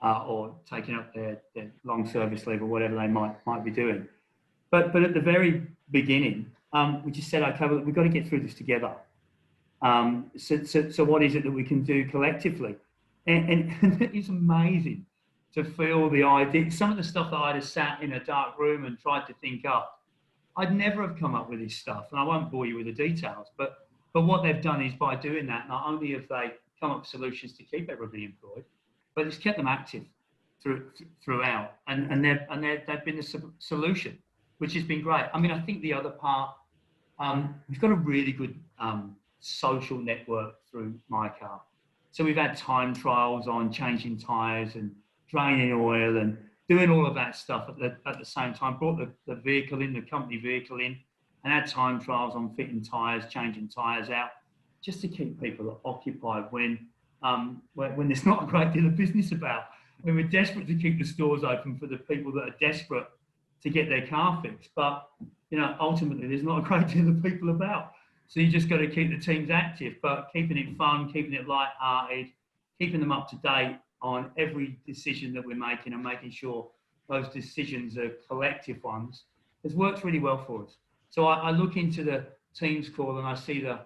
or taking up their long service leave or whatever they might be doing. But at the very beginning, we just said, okay, well, we've got to get through this together. So what is it that we can do collectively? And it's amazing to feel the idea. Some of the stuff that I'd have sat in a dark room and tried to think up, I'd never have come up with this stuff. And I won't bore you with the details, but what they've done is by doing that, not only have they come up with solutions to keep everybody employed, but it's kept them active throughout. And they've been the solution, which has been great. I mean, I think the other part, we've got a really good social network through mycar. So we've had time trials on changing tyres and draining oil and doing all of that stuff at the same time. Brought the vehicle in, the company vehicle in, and had time trials on fitting tyres, changing tyres out, just to keep people occupied when there's not a great deal of business about. When we're desperate to keep the stores open for the people that are desperate to get their car fixed, but ultimately there's not a great deal of people about. So you just got to keep the teams active, but keeping it fun, keeping it light-hearted, keeping them up to date on every decision that we're making and making sure those decisions are collective ones has worked really well for us. So I look into the Teams call and I see the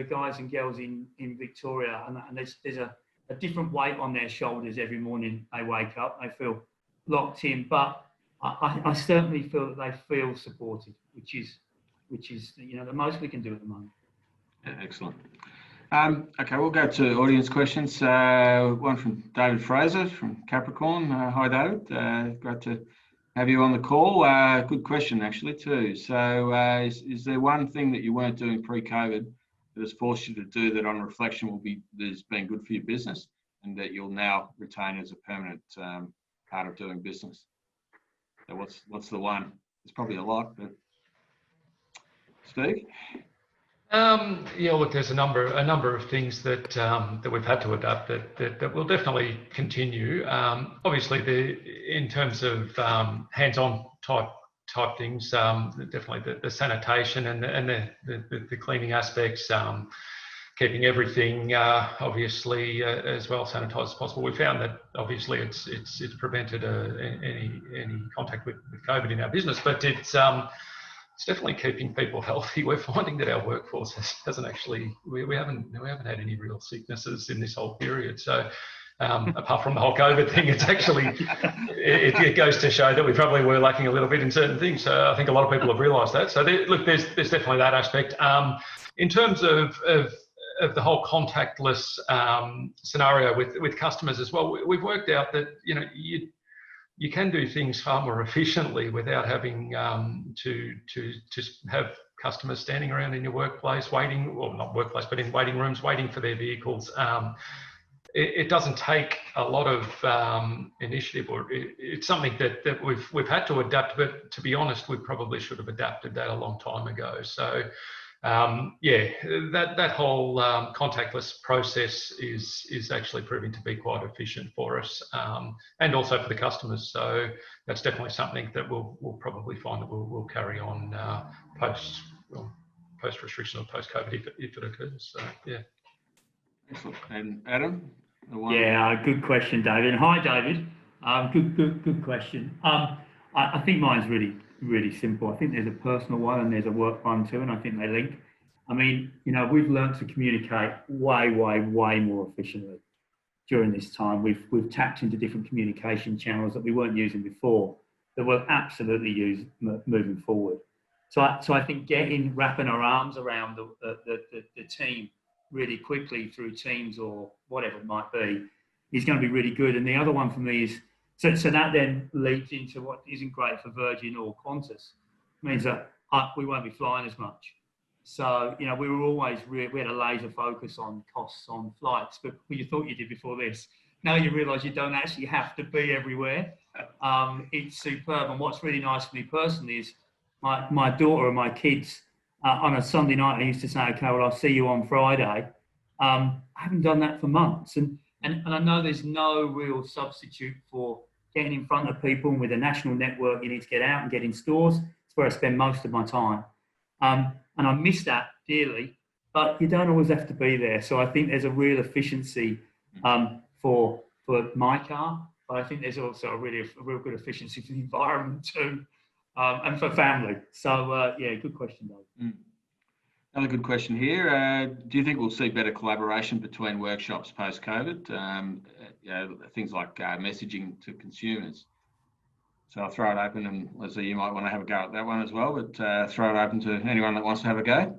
guys and girls in Victoria, and there's a different weight on their shoulders every morning they wake up. They feel locked in, but I certainly feel that they feel supported, which is the most we can do at the moment. Yeah, excellent. Okay, we'll go to audience questions. One from David Fraser from Capricorn. Hi, David. Great to have you on the call. Good question, actually, too. So is there one thing that you weren't doing pre-COVID that has forced you to do that on reflection has been good for your business and that you'll now retain as a permanent part of doing business? So what's the one? It's probably a lot, but Steve? Yeah, look, there's a number of things that we've had to adapt that will definitely continue. Obviously, in terms of hands-on type things, definitely the sanitation and the cleaning aspects, keeping everything obviously as well sanitised as possible. We found that obviously it's prevented any contact with COVID in our business, but it's definitely keeping people healthy. We're finding that our workforce hasn't actually, we haven't had any real sicknesses in this whole period. So apart from the whole COVID thing, it's actually, it goes to show that we probably were lacking a little bit in certain things. So I think a lot of people have realised that. So there's definitely that aspect. In terms of the whole contactless scenario with customers as well, we've worked out that, you can do things far more efficiently without having to just have customers standing around in your workplace waiting, well, not workplace, but in waiting rooms waiting for their vehicles. It doesn't take a lot of initiative, or it's something that we've had to adapt. But to be honest, we probably should have adapted that a long time ago. So yeah, that whole contactless process is actually proving to be quite efficient for us, and also for the customers. So that's definitely something that we'll probably find that we'll carry on post restriction or post COVID if it occurs. So yeah. Excellent. And Adam? Yeah, good question, David. Hi, David. Good question. I think mine's really simple. I think there's a personal one and there's a work one too, and I think they link. I mean, we've learned to communicate way more efficiently during this time. We've tapped into different communication channels that we weren't using before that we'll absolutely use moving forward. So I think wrapping our arms around the team really quickly through Teams or whatever it might be is going to be really good. And the other one for me is, so that then leads into what isn't great for Virgin or Qantas. It means that we won't be flying as much. So, we were always, we had a laser focus on costs on flights, but you thought you did before this. Now you realise you don't actually have to be everywhere. It's superb. And what's really nice for me personally is my daughter and my kids, on a Sunday night, I used to say, okay, well, I'll see you on Friday. I haven't done that for months. And I know there's no real substitute for getting in front of people. And with a national network, you need to get out and get in stores. It's where I spend most of my time. And I miss that dearly, but you don't always have to be there. So I think there's a real efficiency for mycar, but I think there's also a real good efficiency for the environment too, and for family. So yeah, good question, Dave. Another good question here. Do you think we'll see better collaboration between workshops post-COVID? Things like messaging to consumers. So I'll throw it open, and Lesley, you might want to have a go at that one as well, but throw it open to anyone that wants to have a go.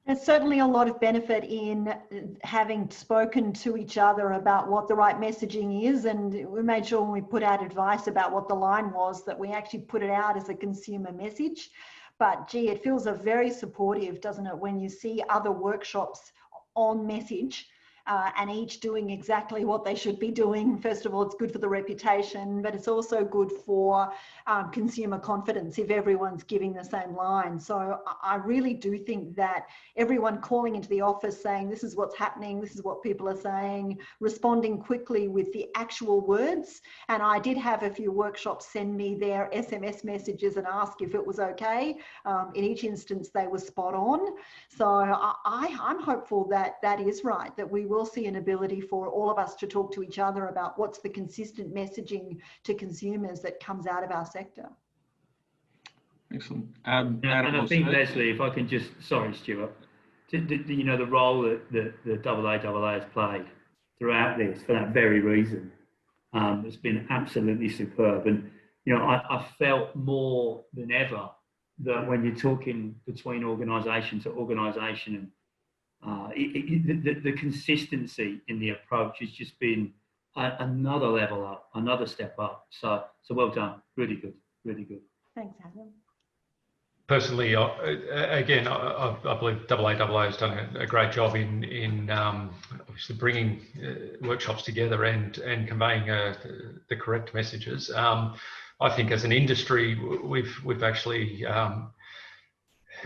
There's certainly a lot of benefit in having spoken to each other about what the right messaging is, and we made sure when we put out advice about what the line was that we actually put it out as a consumer message. But gee, it feels very supportive, doesn't it, when you see other workshops on message and each doing exactly what they should be doing. First of all, it's good for the reputation, but it's also good for consumer confidence if everyone's giving the same line. So I really do think that everyone calling into the office saying, this is what's happening, this is what people are saying, responding quickly with the actual words. And I did have a few workshops send me their SMS messages and ask if it was okay. In each instance, they were spot on. So I'm hopeful that that is right, that we will see an ability for all of us to talk to each other about what's the consistent messaging to consumers that comes out of our sector. Excellent. And I think, Lesley, if I can just, sorry, Stuart, you know, the role that the AAAA has played throughout this for that very reason has been absolutely superb. And, you know, I felt more than ever that when you're talking between organisation to organisation, the consistency in the approach has just been another level up, another step up. So well done. Really good. Really good. Thanks, Adam. Personally, again, I believe AAAA has done a great job in obviously bringing workshops together and conveying the correct messages. I think as an industry, we've actually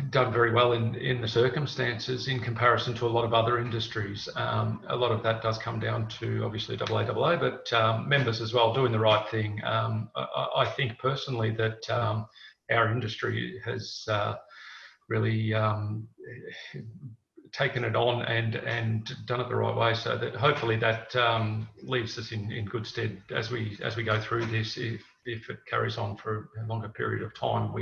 done very well in the circumstances in comparison to a lot of other industries. A lot of that does come down to obviously AAAA, but members as well doing the right thing. I think personally that our industry has really taken it on and done it the right way, so that hopefully that leaves us in good stead as we go through this. If it carries on for a longer period of time,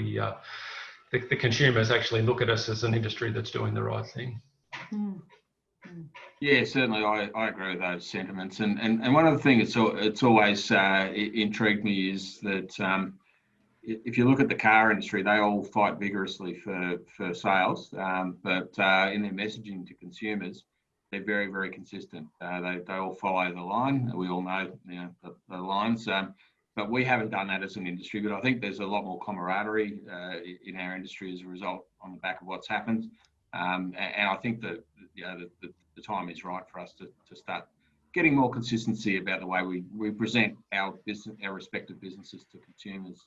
the consumers actually look at us as an industry that's doing the right thing. Yeah, certainly, I agree with those sentiments. And one of the things it's always intrigued me is that if you look at the car industry, they all fight vigorously for sales, but in their messaging to consumers, they're very, very consistent. They all follow the line. We all know, you know, the lines. But we haven't done that as an industry. But I think there's a lot more camaraderie in our industry as a result on the back of what's happened. And I think that, you know, the time is right for us to start getting more consistency about the way we present our respective businesses to consumers,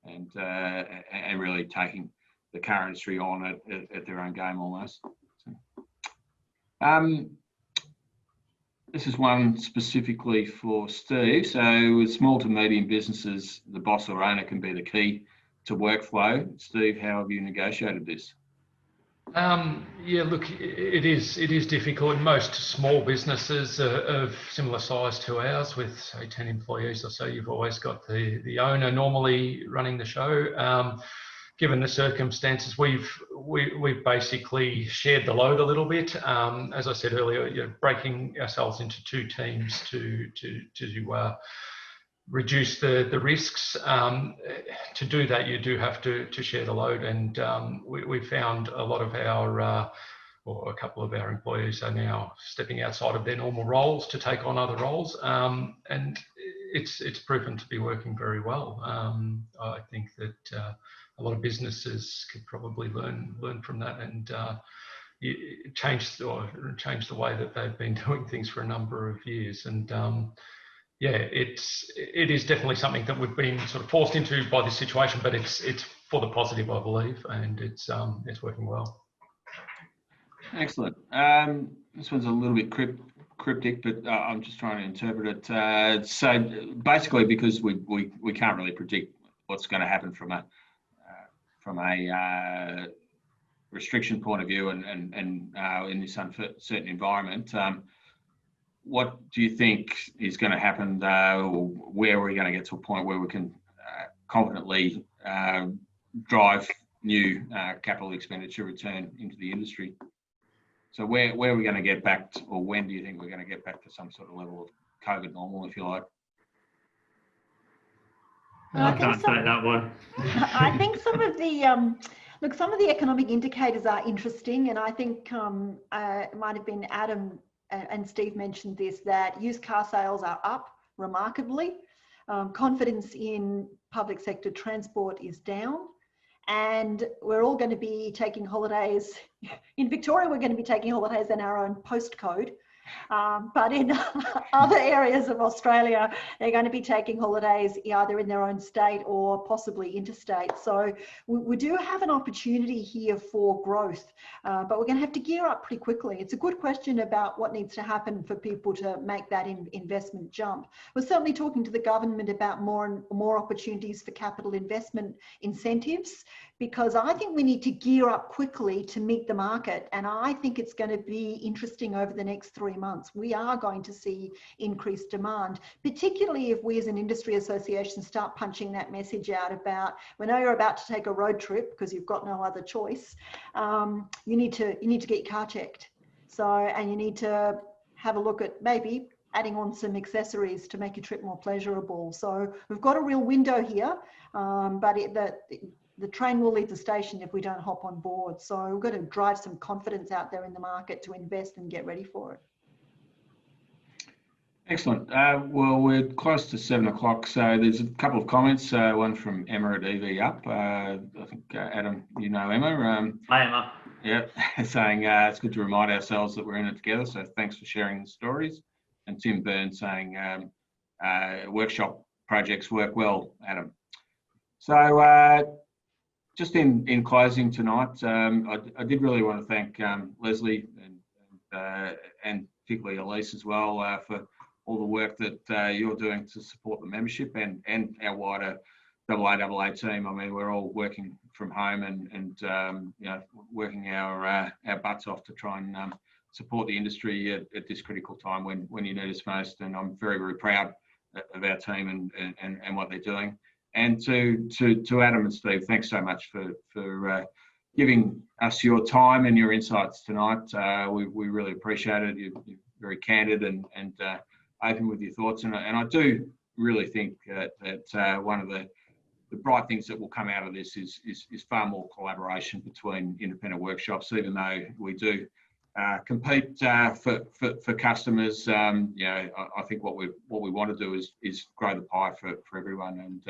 and really taking the car industry on at their own game almost. This is one specifically for Steve. So with small to medium businesses, the boss or owner can be the key to workflow. Steve, how have you negotiated this? Yeah, look, it is difficult. Most small businesses of similar size to ours, with say 10 employees or so, you've always got the owner normally running the show. Given the circumstances, we've basically shared the load a little bit. As I said earlier, you know, breaking ourselves into two teams to reduce the risks. To do that, you do have to share the load, and we found a lot of our, or a couple of our employees are now stepping outside of their normal roles to take on other roles, and it's proven to be working very well. I think that a lot of businesses could probably learn from that and change the way that they've been doing things for a number of years. And yeah, it is definitely something that we've been sort of forced into by this situation, but it's for the positive, I believe, and it's working well. Excellent. This one's a little bit cryptic, but I'm just trying to interpret it. So basically, because we can't really predict what's going to happen from a restriction point of view, and in this uncertain environment, what do you think is going to happen? Or where are we going to get to a point where we can confidently drive new capital expenditure return into the industry. So where are we going to get back to, or when do you think we're going to get back to some sort of level of COVID normal, if you like? I can't say that one. I think some of the some of the economic indicators are interesting, and I think it might have been Adam and Steve mentioned this, that used car sales are up remarkably. Confidence in public sector transport is down, and we're all going to be taking holidays. In Victoria, we're going to be taking holidays in our own postcode. But in other areas of Australia, they're going to be taking holidays either in their own state or possibly interstate. So we do have an opportunity here for growth, but we're going to have to gear up pretty quickly. It's a good question about what needs to happen for people to make that investment jump. We're certainly talking to the government about more and more opportunities for capital investment incentives, because I think we need to gear up quickly to meet the market. And I think it's going to be interesting over the next 3 months. We are going to see increased demand, particularly if we as an industry association start punching that message out about, we know you're about to take a road trip because you've got no other choice. You need to get your car checked. So, and you need to have a look at maybe adding on some accessories to make your trip more pleasurable. So we've got a real window here, but the train will leave the station if we don't hop on board. So we've got to drive some confidence out there in the market to invest and get ready for it. Excellent. Well, we're close to 7 o'clock, so there's a couple of comments. One from Emma at EV Up. I think, Adam, you know Emma. Hi, Emma. Yeah, saying it's good to remind ourselves that we're in it together, so thanks for sharing the stories. And Tim Byrne saying workshop projects work well, Adam. So just in closing tonight, I did really want to thank Lesley and particularly Elise as well for all the work that you're doing to support the membership and our wider AAA team. I mean, we're all working from home and you know, working our butts off to try and support the industry at this critical time when you need us most. And I'm very, very proud of our team and what they're doing. And to Adam and Steve, thanks so much for giving us your time and your insights tonight. We really appreciate it. You're very candid and open with your thoughts. And I do really think that one of the bright things that will come out of this is far more collaboration between independent workshops, even though we do compete for customers. You know, I think what we want to do is grow the pie for everyone,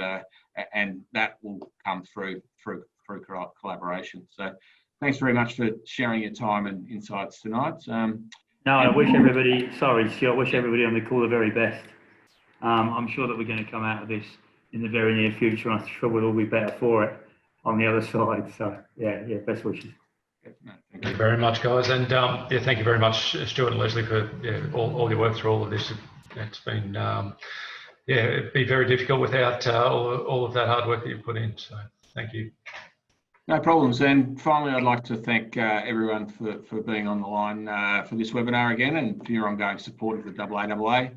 and that will come through collaboration. So thanks very much for sharing your time and insights tonight. No, I wish everybody, sorry, Stuart, I wish everybody on the call the very best. I'm sure that we're going to come out of this in the very near future. I'm sure we'll all be better for it on the other side. So yeah, best wishes. Thank you very much, guys, and yeah, thank you very much, Stuart and Lesley, for all your work through all of this. It's been it'd be very difficult without all of that hard work that you've put in. So thank you. No problems. And finally, I'd like to thank everyone for being on the line for this webinar again, and for your ongoing support of the AAAA.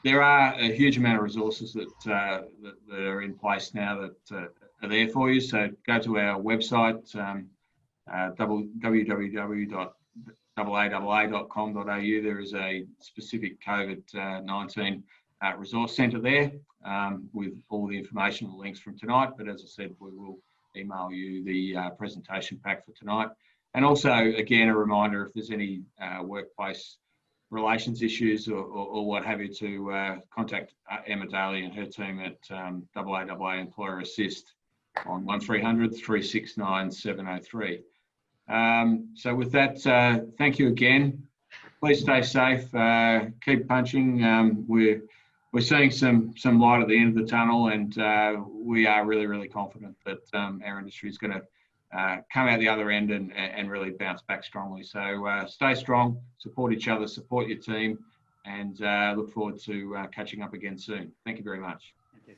There are a huge amount of resources that are in place now that are there for you. So go to our website, www.aaa.com.au. There is a specific COVID-19 resource centre there with all the information and links from tonight. But as I said, we will email you the presentation pack for tonight. And also, again, a reminder, if there's any workplace relations issues or what have you, to contact Emma Daly and her team at AAA Employer Assist on 1300 369 703. So with that, thank you again. Please stay safe, keep punching. We're seeing some light at the end of the tunnel, and we are really, really confident that our industry is going to come out the other end and really bounce back strongly. So stay strong, support each other, support your team, and look forward to catching up again soon. Thank you very much. Thank you.